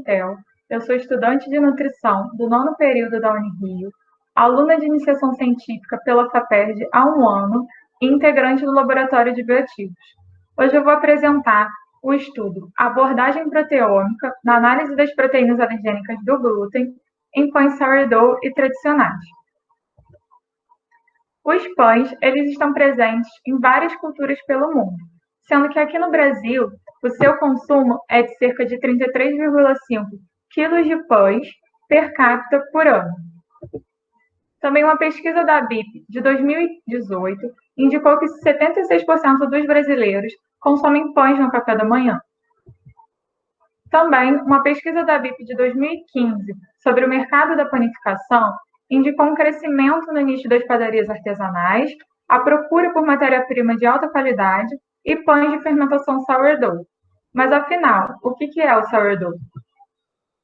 Pimentel, eu sou estudante de nutrição do nono período da Unirio, aluna de iniciação científica pela FAPERJ há um ano e integrante do Laboratório de Bioativos. Hoje eu vou apresentar o estudo Abordagem proteômica na análise das proteínas alergênicas do glúten em pães sourdough e tradicionais. Os pães, eles estão presentes em várias culturas pelo mundo, sendo que aqui no Brasil, o seu consumo é de cerca de 33,5 quilos de pães per capita por ano. Também uma pesquisa da BIP de 2018 indicou que 76% dos brasileiros consomem pães no café da manhã. Também, uma pesquisa da BIP de 2015 sobre o mercado da panificação indicou um crescimento no nicho das padarias artesanais, a procura por matéria-prima de alta qualidade e pães de fermentação sourdough. Mas, afinal, o que é o sourdough?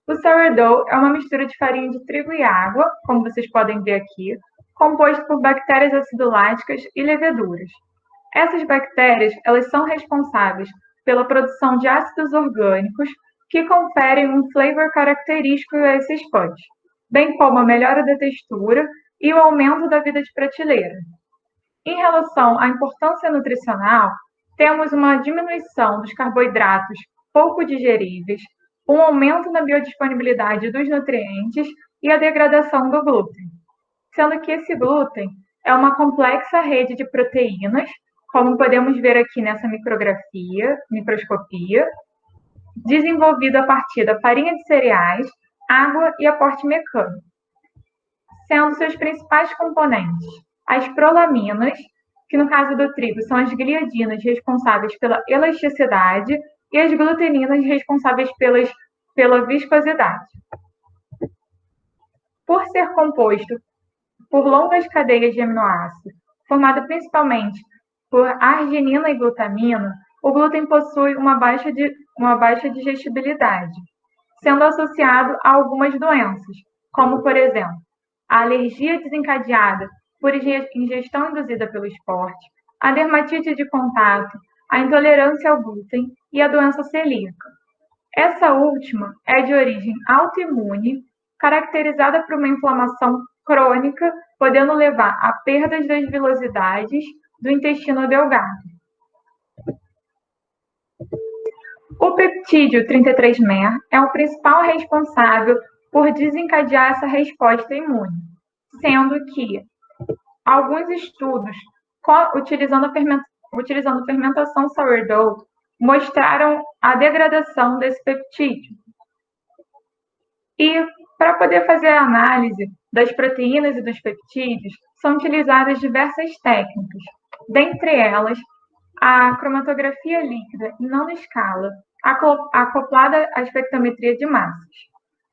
O sourdough é uma mistura de farinha de trigo e água, como vocês podem ver aqui, composto por bactérias acidoláticas e leveduras. Essas bactérias, elas são responsáveis pela produção de ácidos orgânicos que conferem um flavor característico a esses pães, bem como a melhora da textura e o aumento da vida de prateleira. Em relação à importância nutricional, temos uma diminuição dos carboidratos pouco digeríveis, um aumento na biodisponibilidade dos nutrientes e a degradação do glúten, sendo que esse glúten é uma complexa rede de proteínas, como podemos ver aqui nessa microscopia, desenvolvido a partir da farinha de cereais, água e aporte mecânico, sendo seus principais componentes as prolaminas, que no caso do trigo são as gliadinas responsáveis pela elasticidade e as gluteninas responsáveis pela viscosidade. Por ser composto por longas cadeias de aminoácidos, formado principalmente por arginina e glutamina, o glúten possui uma baixa digestibilidade, sendo associado a algumas doenças, como, por exemplo, a alergia desencadeada por ingestão induzida pelo esporte, a dermatite de contato, a intolerância ao glúten e a doença celíaca. Essa última é de origem autoimune, caracterizada por uma inflamação crônica, podendo levar a perdas das vilosidades do intestino delgado. O peptídeo 33-mer é o principal responsável por desencadear essa resposta imune, sendo que alguns estudos utilizando fermentação sourdough mostraram a degradação desse peptídeo. E, para poder fazer a análise das proteínas e dos peptídeos, são utilizadas diversas técnicas, dentre elas a cromatografia líquida em nanoescala, acoplada à espectrometria de massas.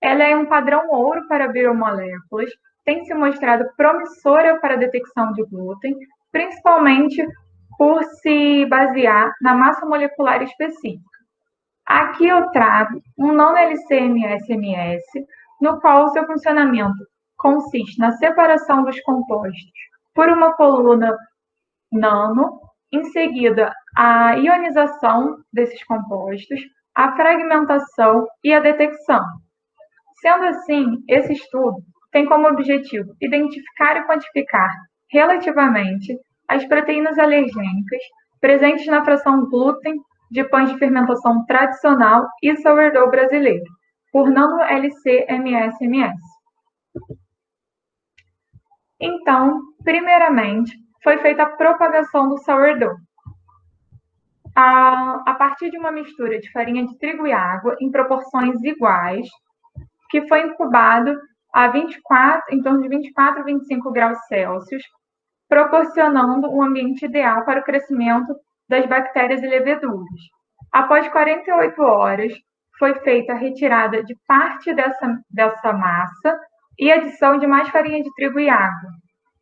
Ela é um padrão ouro para biomoléculas, tem se mostrado promissora para a detecção de glúten, principalmente por se basear na massa molecular específica. Aqui eu trago um non-LC-MS, no qual o seu funcionamento consiste na separação dos compostos por uma coluna nano, em seguida a ionização desses compostos, a fragmentação e a detecção. Sendo assim, esse estudo tem como objetivo identificar e quantificar relativamente as proteínas alergênicas presentes na fração glúten de pães de fermentação tradicional e sourdough brasileiro, por nano-LC-MS-MS. Então, primeiramente, foi feita a propagação do sourdough. A partir de uma mistura de farinha de trigo e água em proporções iguais, que foi incubado em torno de 24 a 25 graus Celsius, proporcionando um ambiente ideal para o crescimento das bactérias e leveduras. Após 48 horas, foi feita a retirada de parte dessa massa e adição de mais farinha de trigo e água.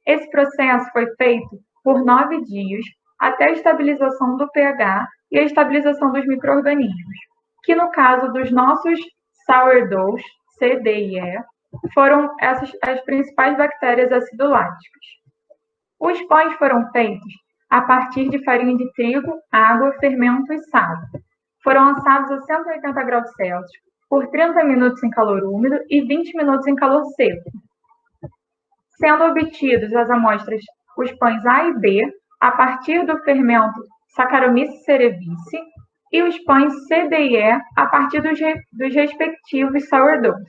Esse processo foi feito por 9 dias, até a estabilização do pH e a estabilização dos micro-organismos, que no caso dos nossos sourdoughs, C, D e E, foram as principais bactérias acidoláticas. Os pães foram feitos a partir de farinha de trigo, água, fermento e sal. Foram assados a 180 graus Celsius, por 30 minutos em calor úmido e 20 minutos em calor seco, sendo obtidos as amostras, os pães A e B, a partir do fermento Saccharomyces cerevisiae, e os pães C, D e E a partir dos respectivos sourdoughs.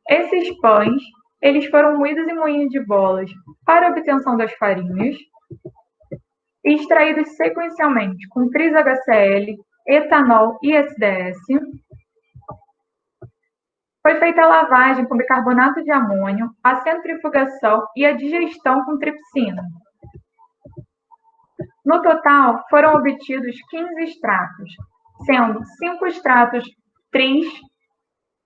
Esses pães, eles foram moídos em moinhos de bolas para obtenção das farinhas e extraídos sequencialmente com tris-HCl, etanol e SDS. Foi feita a lavagem com bicarbonato de amônio, a centrifugação e a digestão com tripsina. No total, foram obtidos 15 extratos, sendo 5 extratos tris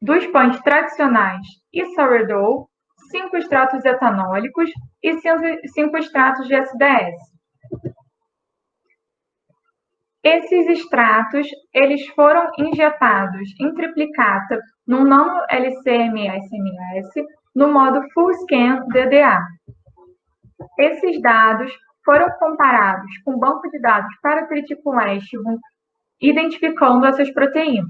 dos pães tradicionais e sourdough, 5 extratos etanólicos e 5 extratos de SDS. Esses extratos eles foram injetados em triplicata no nano-LC-MS no modo Full-Scan DDA. Esses dados foram comparados com o banco de dados para Triticum Escherichia, identificando essas proteínas.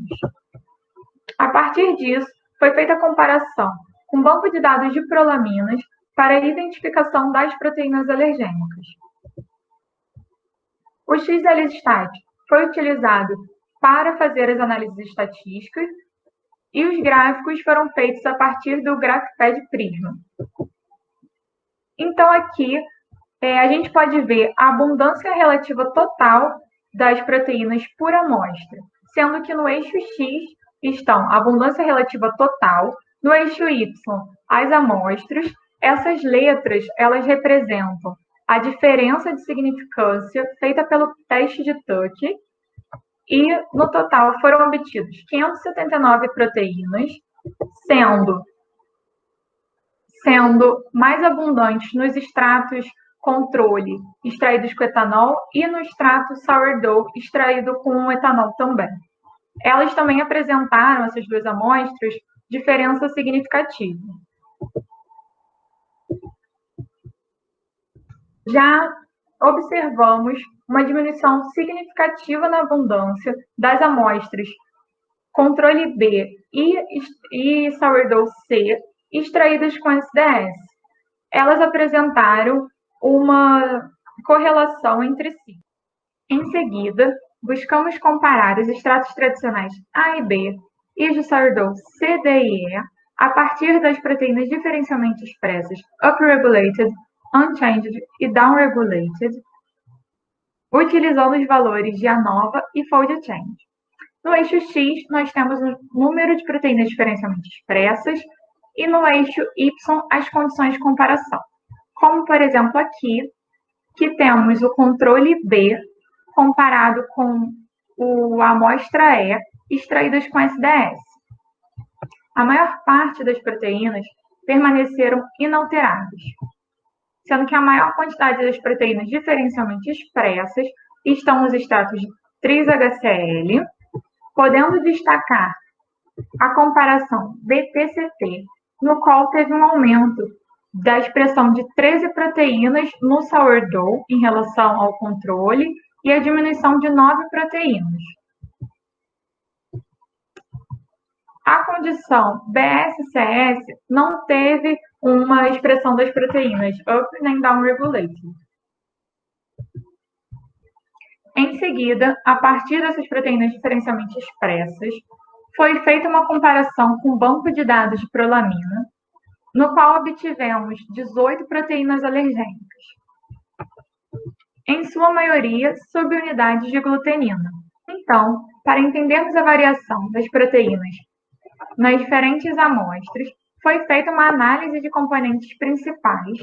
A partir disso, foi feita a comparação com o banco de dados de prolaminas para a identificação das proteínas alergênicas. O XLStat foi utilizado para fazer as análises estatísticas e os gráficos foram feitos a partir do GraphPad Prisma. Então, aqui, a gente pode ver a abundância relativa total das proteínas por amostra, sendo que no eixo X estão a abundância relativa total, no eixo Y, as amostras. Essas letras, elas representam a diferença de significância feita pelo teste de Tuck, e no total foram obtidos 579 proteínas, sendo mais abundantes nos extratos controle extraídos com etanol e no extrato sourdough extraído com etanol também. Elas também apresentaram, essas duas amostras, diferença significativa. Já observamos uma diminuição significativa na abundância das amostras controle B e sourdough C extraídas com SDS. Elas apresentaram uma correlação entre si. Em seguida, buscamos comparar os extratos tradicionais A e B e os de sourdough C, D e E a partir das proteínas diferencialmente expressas upregulated, unchanged e downregulated, utilizando os valores de ANOVA e fold change. No eixo X, nós temos o número de proteínas diferencialmente expressas e no eixo Y, as condições de comparação. Como, por exemplo, aqui, que temos o controle B comparado com a amostra E, extraídas com SDS. A maior parte das proteínas permaneceram inalteradas, sendo que a maior quantidade das proteínas diferencialmente expressas estão nos extratos de tris-HCl, podendo destacar a comparação BTCT, no qual teve um aumento da expressão de 13 proteínas no sourdough em relação ao controle e a diminuição de 9 proteínas. A condição BSCS não teve uma expressão das proteínas up nem down regulated. Em seguida, a partir dessas proteínas diferencialmente expressas, foi feita uma comparação com o banco de dados de prolamina, no qual obtivemos 18 proteínas alergênicas, em sua maioria subunidades de glutenina. Então, para entendermos a variação das proteínas nas diferentes amostras, foi feita uma análise de componentes principais,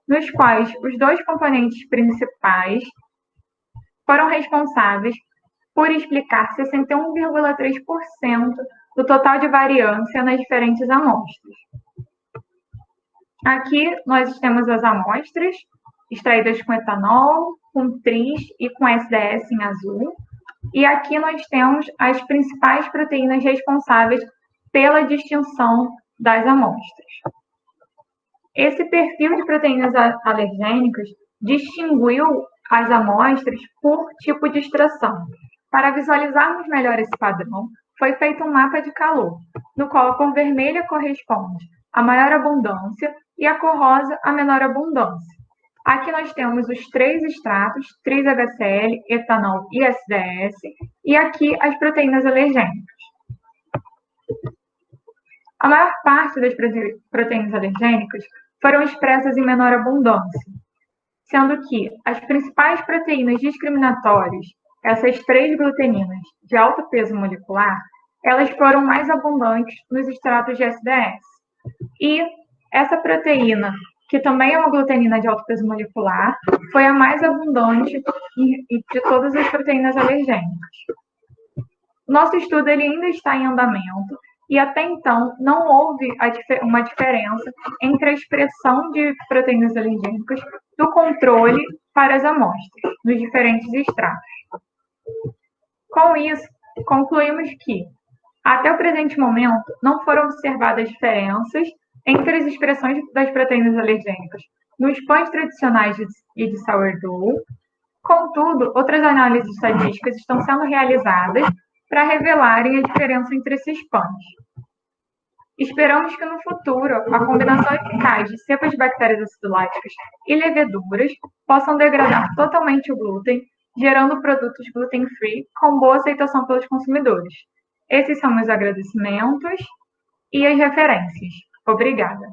nos quais os dois componentes principais foram responsáveis por explicar 61,3% do total de variância nas diferentes amostras. Aqui nós temos as amostras extraídas com etanol, com tris e com SDS em azul. E aqui nós temos as principais proteínas responsáveis pela distinção das amostras. Esse perfil de proteínas alergênicas distinguiu as amostras por tipo de extração. Para visualizarmos melhor esse padrão, foi feito um mapa de calor, no qual a cor vermelha corresponde à maior abundância e a cor rosa à menor abundância. Aqui nós temos os três extratos, tris-HCl, etanol e SDS, e aqui as proteínas alergênicas. A maior parte das proteínas alergênicas foram expressas em menor abundância, sendo que as principais proteínas discriminatórias, essas três gluteninas de alto peso molecular, elas foram mais abundantes nos extratos de SDS. E essa proteína, que também é uma glutenina de alto peso molecular, foi a mais abundante de todas as proteínas alergênicas. Nosso estudo ele ainda está em andamento e até então não houve uma diferença entre a expressão de proteínas alergênicas do controle para as amostras, nos diferentes extratos. Com isso, concluímos que, até o presente momento, não foram observadas diferenças entre as expressões das proteínas alergênicas nos pães tradicionais e de sourdough. Contudo, outras análises estatísticas estão sendo realizadas para revelarem a diferença entre esses pães. Esperamos que no futuro a combinação eficaz de cepas de bactérias acidoláticas e leveduras possam degradar totalmente o glúten, gerando produtos gluten-free com boa aceitação pelos consumidores. Esses são meus agradecimentos e as referências. Obrigada.